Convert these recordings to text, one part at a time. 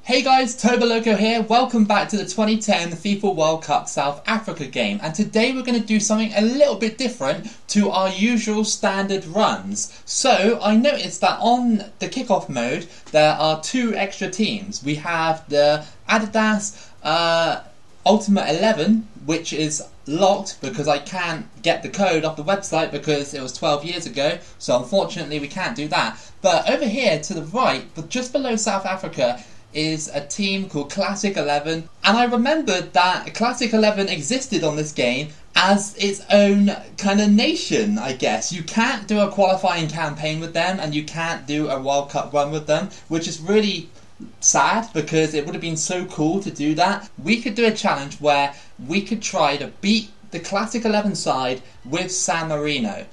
Hey guys, Toboloco here. Welcome back to the 2010 FIFA World Cup South Africa game, and today we're going to do something a little bit different to our usual standard runs. So I noticed that on the kickoff mode there are two extra teams. We have the Adidas Ultimate 11, which is locked because I can't get the code off the website because it was 12 years ago, so unfortunately we can't do that. But over here to the right, but just below South Africa, is a team called Classic 11, and I remembered that Classic 11 existed on this game as its own kind of nation, I guess. You can't do a qualifying campaign with them and you can't do a World Cup run with them, which is really sad because it would have been so cool to do that. We could do a challenge where we could try to beat the Classic 11 side with San Marino.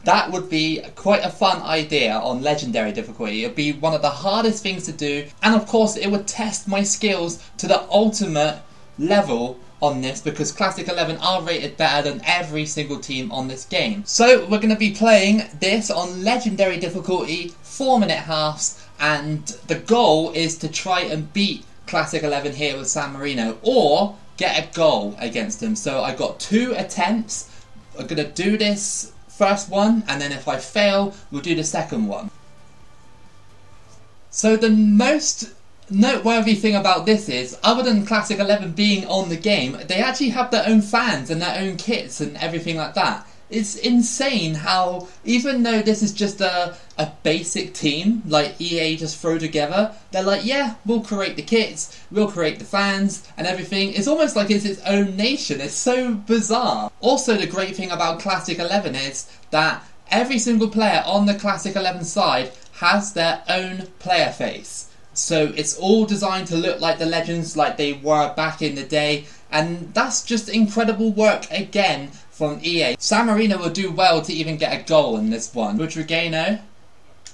That would be quite a fun idea on Legendary difficulty. It would be one of the hardest things to do, and of course it would test my skills to the ultimate level on this because Classic 11 are rated better than every single team on this game. So we're going to be playing this on Legendary difficulty, 4-minute halves, and the goal is to try and beat Classic 11 here with San Marino or get a goal against them. So I got 2 attempts. I'm going to do this first one, and then if I fail, we'll do the second one. So the most noteworthy thing about this is, other than Classic 11 being on the game, they actually have their own fans and their own kits and everything like that. It's insane how, even though this is just a basic team, like EA just throw together, they're like, yeah, we'll create the kits, we'll create the fans and everything. It's almost like it's its own nation. It's so bizarre. Also, the great thing about Classic 11 is that every single player on the Classic 11 side has their own player face. So it's all designed to look like the legends, like they were back in the day, and that's just incredible work again from EA. San Marino will do well to even get a goal in this one. Butragano,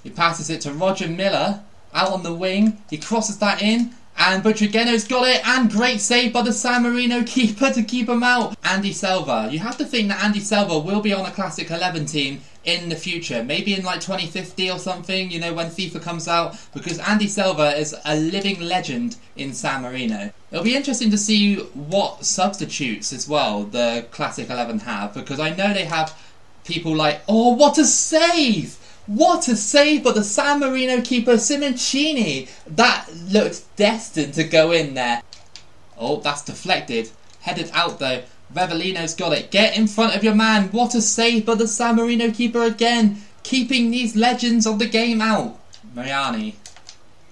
he passes it to Roger Miller, out on the wing, he crosses that in, and Butragano's got it, and great save by the San Marino keeper to keep him out. Andy Silva, you have to think that Andy Silva will be on a Classic 11 team in the future, maybe in like 2050 or something, you know, when FIFA comes out, because Andy Silva is a living legend in San Marino. It'll be interesting to see what substitutes as well the Classic 11 have, because I know they have people like, oh, what a save! What a save by the San Marino keeper Simoncini! That looks destined to go in there. Oh, that's deflected. Headed out though. Revelino's got it. Get in front of your man. What a save by the San Marino keeper again. Keeping these legends of the game out. Mariani.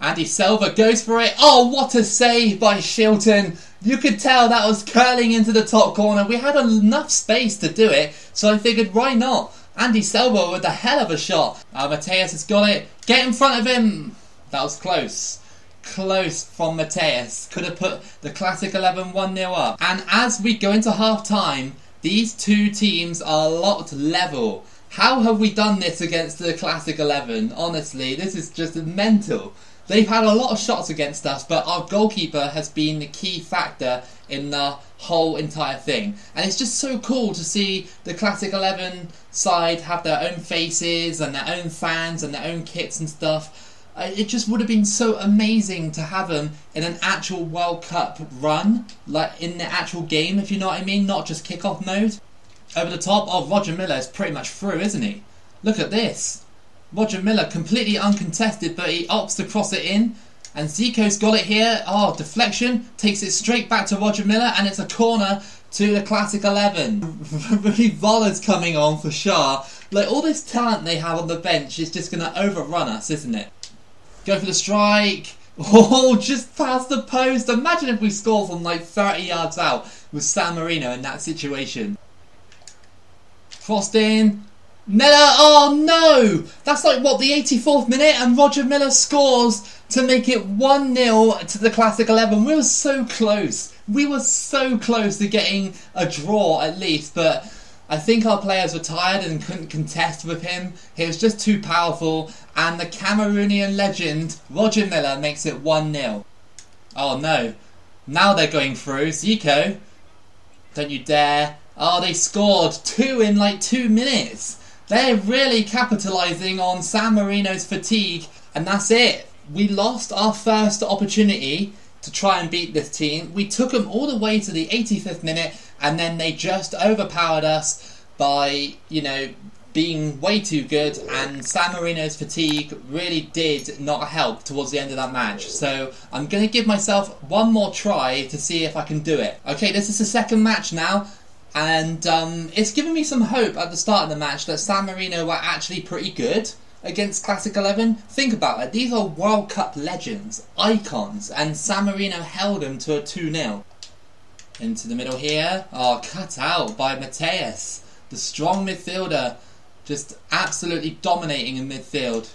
Andy Silva goes for it. Oh, what a save by Shilton. You could tell that was curling into the top corner. We had enough space to do it, so I figured why not? Andy Silva with a hell of a shot. Mateus has got it. Get in front of him. That was close. Close from Mateus. Could have put the Classic 11 1-0 up. And as we go into half time, these two teams are locked level. How have we done this against the Classic 11? Honestly, this is just mental. They've had a lot of shots against us, but our goalkeeper has been the key factor in the whole entire thing. And it's just so cool to see the Classic 11 side have their own faces and their own fans and their own kits and stuff. It just would have been so amazing to have them in an actual World Cup run, like in the actual game, if you know what I mean, not just kickoff mode. Over the top, oh, Roger Miller is pretty much through, isn't he? Look at this. Roger Miller completely uncontested, but he opts to cross it in. And Zico's got it here. Oh, deflection. Takes it straight back to Roger Miller, and it's a corner to the Classic 11. Voller's coming on for sure. Like, all this talent they have on the bench is just going to overrun us, isn't it? Go for the strike. Oh, just past the post. Imagine if we score from like 30 yards out with San Marino in that situation. Crossed in. Miller, oh no! That's like, what, the 84th minute, and Roger Miller scores to make it 1-0 to the Classic 11. We were so close. We were so close to getting a draw at least, but I think our players were tired and couldn't contest with him. He was just too powerful, and the Cameroonian legend, Roger Miller, makes it 1-0. Oh no. Now they're going through. Zico. Don't you dare. Oh, they scored 2 in like 2 minutes. They're really capitalising on San Marino's fatigue, and that's it. We lost our first opportunity to try and beat this team. We took them all the way to the 85th minute, and then they just overpowered us by, you know, being way too good, and San Marino's fatigue really did not help towards the end of that match. So I'm going to give myself one more try to see if I can do it. Okay, this is the second match now, and it's given me some hope at the start of the match that San Marino were actually pretty good against Classic 11. Think about it, these are World Cup legends, icons, and San Marino held them to a 2-0. Into the middle here, oh, cut out by Mateus, the strong midfielder. Just absolutely dominating in midfield.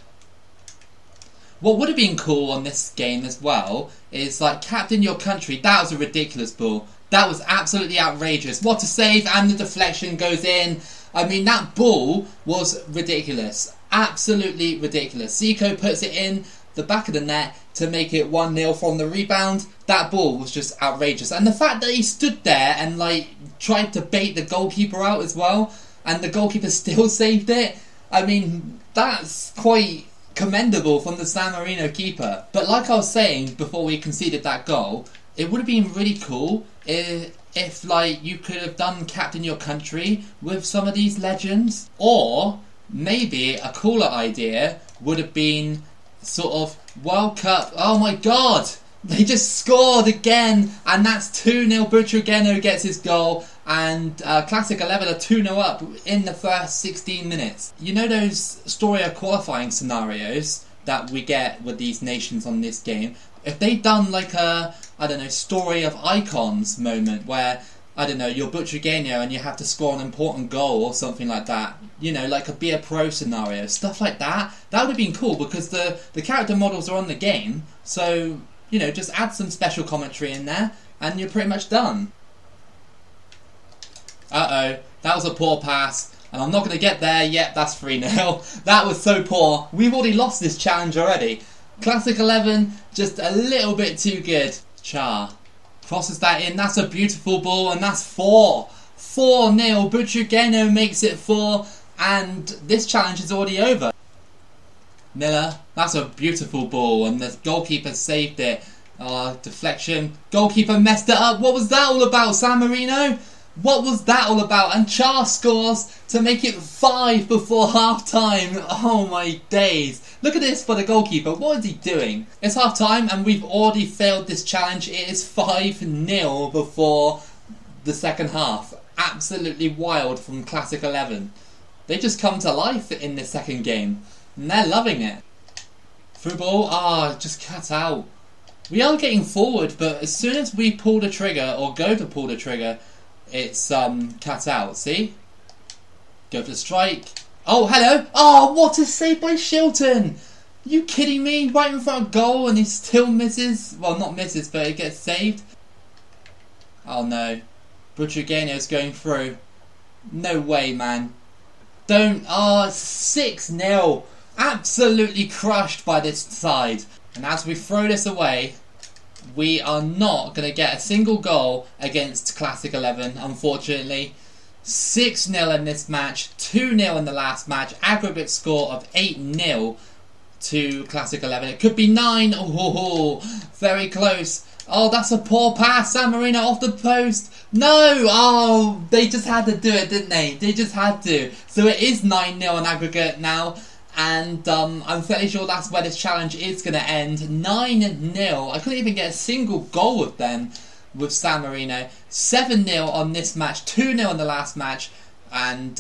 What would have been cool on this game as well is like captain your country. That was a ridiculous ball. That was absolutely outrageous. What a save, and the deflection goes in. I mean, that ball was ridiculous. Absolutely ridiculous. Zico puts it in the back of the net to make it 1-0 from the rebound. That ball was just outrageous. And the fact that he stood there and like tried to bait the goalkeeper out as well, and the goalkeeper still saved it. I mean, that's quite commendable from the San Marino keeper. But like I was saying before we conceded that goal, it would have been really cool if like you could have done captain your country with some of these legends. Or maybe a cooler idea would have been sort of World Cup. Oh my god! They just scored again, and that's 2-0. Butrageno gets his goal, and Classic 11 are 2-0 up in the first 16 minutes. You know those Storia qualifying scenarios that we get with these nations on this game? If they'd done like a, I don't know, story of icons moment where, I don't know, you're Butrageno and you have to score an important goal or something like that. You know, like a Be a Pro scenario. Stuff like that. That would have been cool because the character models are on the game. So, you know, just add some special commentary in there and you're pretty much done. Uh-oh. That was a poor pass. And I'm not going to get there. Yep, that's 3-0. That was so poor. We've already lost this challenge already. Classic 11, just a little bit too good. Char crosses that in. That's a beautiful ball, and that's 4. 4-0. Butrageno makes it 4, and this challenge is already over. Miller, that's a beautiful ball, and the goalkeeper saved it. Deflection. Goalkeeper messed it up. What was that all about, San Marino? What was that all about? And Char scores to make it 5 before half time. Oh my days. Look at this for the goalkeeper. What is he doing? It's half time and we've already failed this challenge. It is 5-0 before the second half. Absolutely wild from Classic 11. They just come to life in this second game. And they're loving it. Through ball. Just cut out. We are getting forward, but as soon as we pull the trigger or go to pull the trigger, it's cut out. See? Go for the strike. Oh, hello. Oh, what a save by Shilton. You kidding me? Right in front of goal and he still misses. Well, not misses, but it gets saved. Oh no. Butrageno's going through. No way, man. Don't. Oh, it's 6-0. Absolutely crushed by this side. And as we throw this away, we are not going to get a single goal against Classic 11, unfortunately. 6-0 in this match, 2-0 in the last match, aggregate score of 8-0 to Classic 11. It could be 9. Oh, very close. Oh, that's a poor pass. San Marino off the post. No! Oh, they just had to do it, didn't they? They just had to. So it is 9-0 in aggregate now. And I'm fairly sure that's where this challenge is going to end. 9-0. I couldn't even get a single goal with them, with San Marino. 7-0 on this match. 2-0 in the last match. And,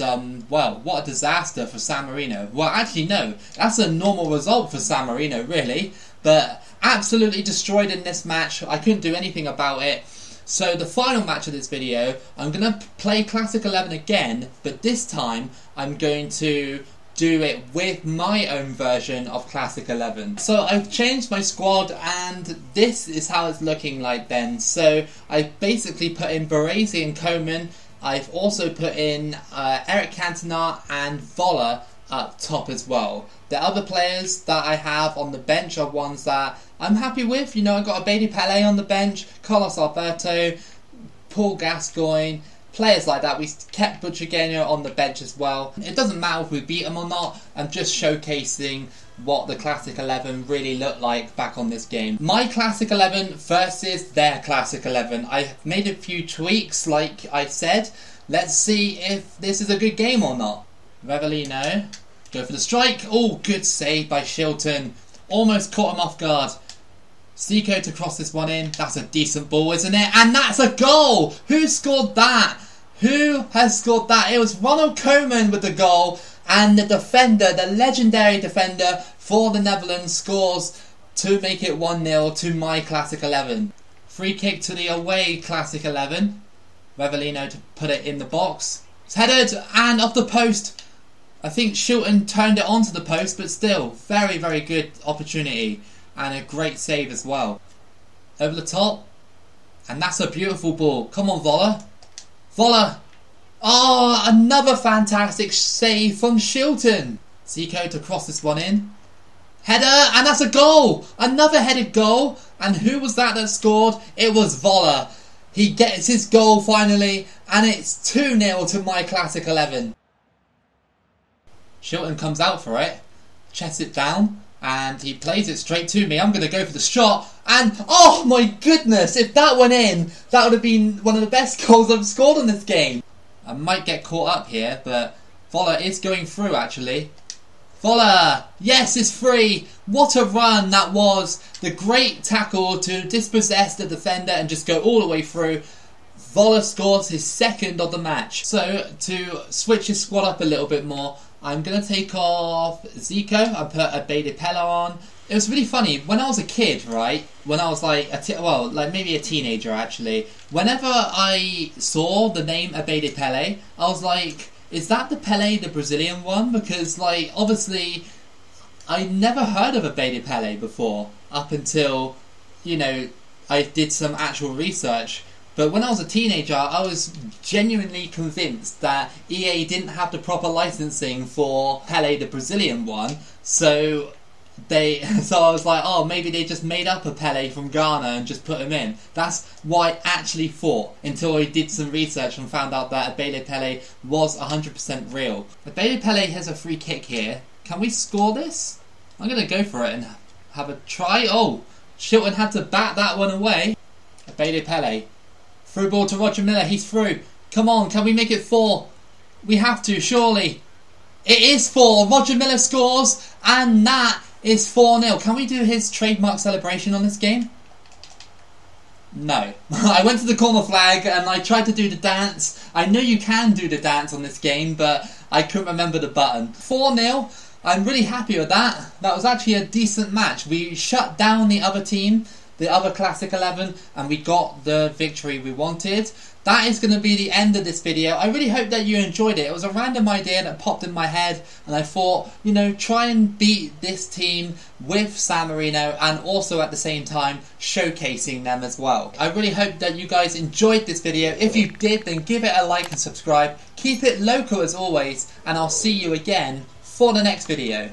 well, what a disaster for San Marino. Well, actually, no. That's a normal result for San Marino, really. But absolutely destroyed in this match. I couldn't do anything about it. So the final match of this video, I'm going to play Classic 11 again. But this time, I'm going to do it with my own version of Classic 11. So I've changed my squad and this is how it's looking like then. So I basically put in Baresi and Coman. I've also put in Eric Cantona and Voller up top as well. The other players that I have on the bench are ones that I'm happy with. You know, I've got a Baby Pele on the bench, Carlos Alberto, Paul Gascoigne, players like that. We kept Butrageno on the bench as well. It doesn't matter if we beat them or not. I'm just showcasing what the Classic 11 really looked like back on this game. My Classic 11 versus their Classic 11. I made a few tweaks, like I said. Let's see if this is a good game or not. Revellino, go for the strike. Oh, good save by Shilton. Almost caught him off guard. Zico to cross this one in. That's a decent ball, isn't it? And that's a goal! Who scored that? Who has scored that? It was Ronald Koeman with the goal. And the defender, the legendary defender for the Netherlands, scores to make it 1-0 to my Classic 11. Free kick to the away Classic 11. Revellino to put it in the box. It's headed and off the post. I think Shilton turned it onto the post, but still, very, very good opportunity. And a great save as well. Over the top. And that's a beautiful ball. Come on, Voller. Voller. Oh, another fantastic save from Shilton. Zico to cross this one in. Header, and that's a goal. Another headed goal. And who was that scored? It was Voller. He gets his goal finally. And it's 2-0 to my Classic 11. Shilton comes out for it. Chests it down. And he plays it straight to me. I'm going to go for the shot. And, oh my goodness, if that went in, that would have been one of the best goals I've scored in this game. I might get caught up here, but Voller is going through actually. Voller, yes, it's free. What a run that was. The great tackle to dispossess the defender and just go all the way through. Voller scores his second of the match. So, to switch his squad up a little bit more, I'm going to take off Zico. I put Abede Pella on. It was really funny. When I was a kid, right? When I was like, maybe a teenager actually. Whenever I saw the name Abede Pele, I was like, is that the Pele, the Brazilian one? Because, like, obviously, I never heard of Abede Pele before. Up until, you know, I did some actual research. But when I was a teenager, I was genuinely convinced that EA didn't have the proper licensing for Pele, the Brazilian one. So I was like, oh, maybe they just made up a Pele from Ghana and just put him in. That's what I actually thought until I did some research and found out that Abede Pele was 100% real. Abede Pele has a free kick here. Can we score this? I'm going to go for it and have a try. Oh, Shilton had to bat that one away. Abede Pele. Through ball to Roger Miller, he's through. Come on, can we make it 4? We have to, surely. It is 4. Roger Miller scores, and that is 4-0. Can we do his trademark celebration on this game? No. I went to the corner flag and I tried to do the dance. I know you can do the dance on this game, but I couldn't remember the button. 4-0. I'm really happy with that. That was actually a decent match. We shut down the other team, the other Classic 11, and we got the victory we wanted. That is going to be the end of this video. I really hope that you enjoyed it. It was a random idea that popped in my head, and I thought, you know, try and beat this team with San Marino and also at the same time showcasing them as well. I really hope that you guys enjoyed this video. If you did, then give it a like and subscribe. Keep it local as always, and I'll see you again for the next video.